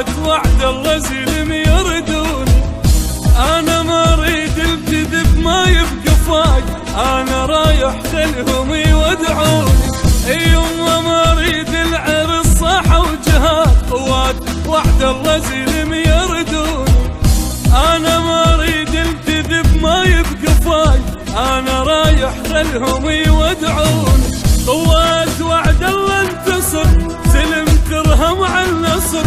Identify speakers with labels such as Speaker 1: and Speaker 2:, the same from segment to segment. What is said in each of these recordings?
Speaker 1: قوات وعد الله زلم يردوني. انا ما اريد الكذب ما يبقى فاق، انا رايح خلهم يودعوني. يما ما اريد العرس صاح وجهاد، قوات وعد الله زلم يردوني. انا ما اريد الكذب ما يبقى فاق، انا رايح خلهم يودعوني. قوات وعد الله انتصر، سلم ترهم على النصر،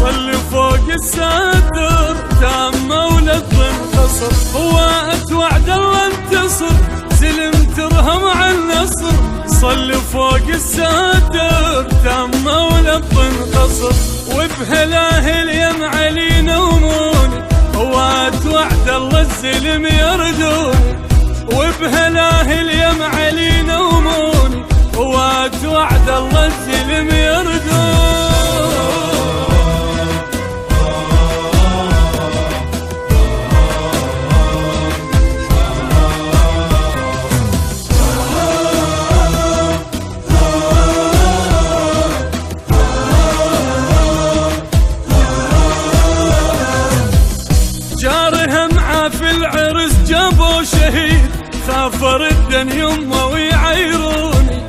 Speaker 1: صلي فوق الساتر تام مولد انتصر. قوات وعد الله انتصر، سلم ترهم على النصر، صلي فوق الساتر تام مولد انتصر. وبهلاهل يم علي نوموني، قوات وعد الله الزلم يردوني. وبهلاهل يم علي نوموني، قوات وعد الله الزلم يردوني. جارها معاه في العرس جابوا شهيد، خاف ردن يمه ويعيروني.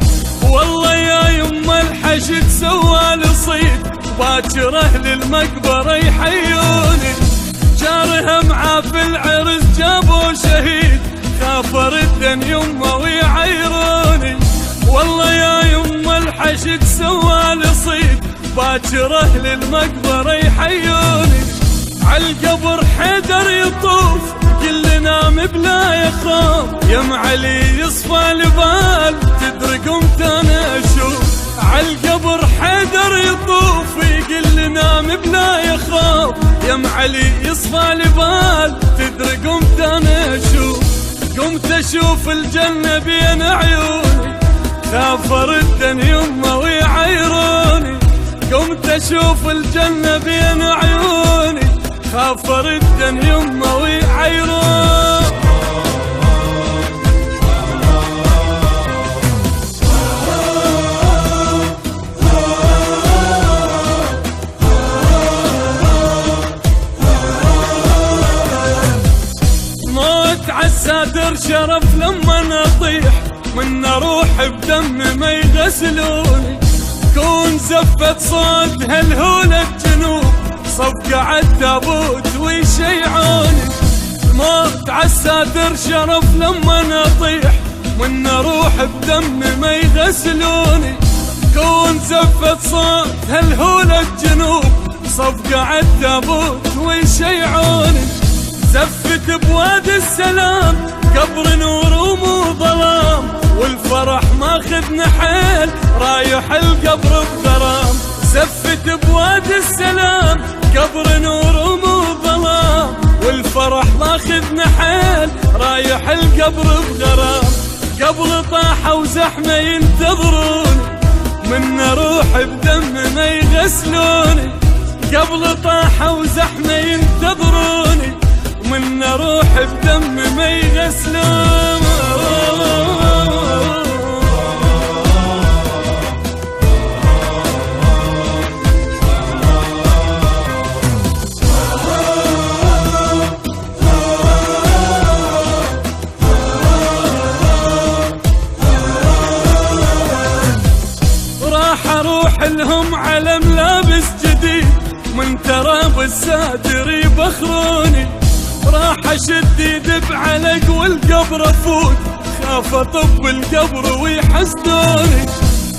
Speaker 1: والله يا يمه الحشد سوى صيد، باكر اهل المقبره يحيوني. جارها معاه في العرس جابوا شهيد، خاف ردن يمه ويعيروني. والله يا يمه الحشد سوى صيد، باكر اهل المقبره يحيوني. عالقبر حيدر يطوف كل نام بلا يخاف، يم علي يصفى البال تدري قمت انا اشوف. عالقبر حيدر يطوف كل نام بلا يخاف، يم علي يصفى البال تدري قمت انا اشوف. قمت اشوف الجنه بين عيوني، خاف ردن يمه ويعيروني. قمت اشوف الجنه بين عيوني، خاف ردن يمه ويعيرون. موت عالساتر شرف لما نطيح، من اروح بدم ما يغسلوني. كون زفت صوت هالهول الجنوب، صفقة عالتابوت ويشيعوني. الموت عالساتر شرف لما نطيح، من اروح بدم ما يغسلوني. كون زفت صوت هالهول الجنوب، صفقة عالتابوت ويشيعوني. زفت بوادي السلام قبر نور ومو ظلام، والفرح ماخذنا حيل رايح القبر بغرام. زفت بوادي السلام قبر نور ومو ظلام، والفرح ماخذنا حيل رايح القبر بغرام. قبل طاحة وزحمة ينتظروني، من اروح بدم ما يغسلوني. قبل طاحة وزحمة ينتظروني، من اروح بدم ما يغسلوني. اروح لهم علم لابس جديد، من تراب الساتر يبخروني. راح اشد يدب علق والقبر افوت، خاف اطب القبر ويحسدوني.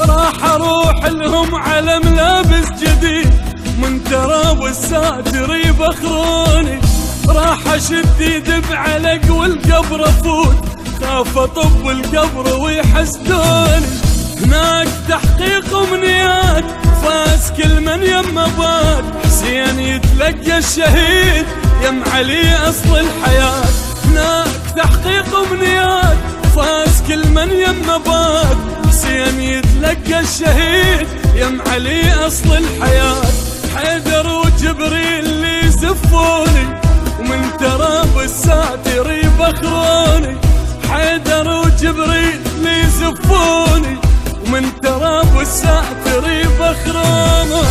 Speaker 1: راح اروح لهم علم لابس جديد، من تراب الساتر يبخروني. راح اشد يدب علق والقبر افوت، خاف اطب القبر ويحسدوني. هناك تحقيق امنيات فاز كل من يم بات، حسين يتلقى الشهيد يم علي اصل الحياة. هناك تحقيق امنيات فاز كل من يم بات، حسين يتلقى الشهيد يم علي اصل الحياة. حيدر وجبريل اللي يزفوني، ومن تراب الساتر يبخروني. حيدر وجبريل اللي يزفوني، ومن تراب الساتر يبخروني.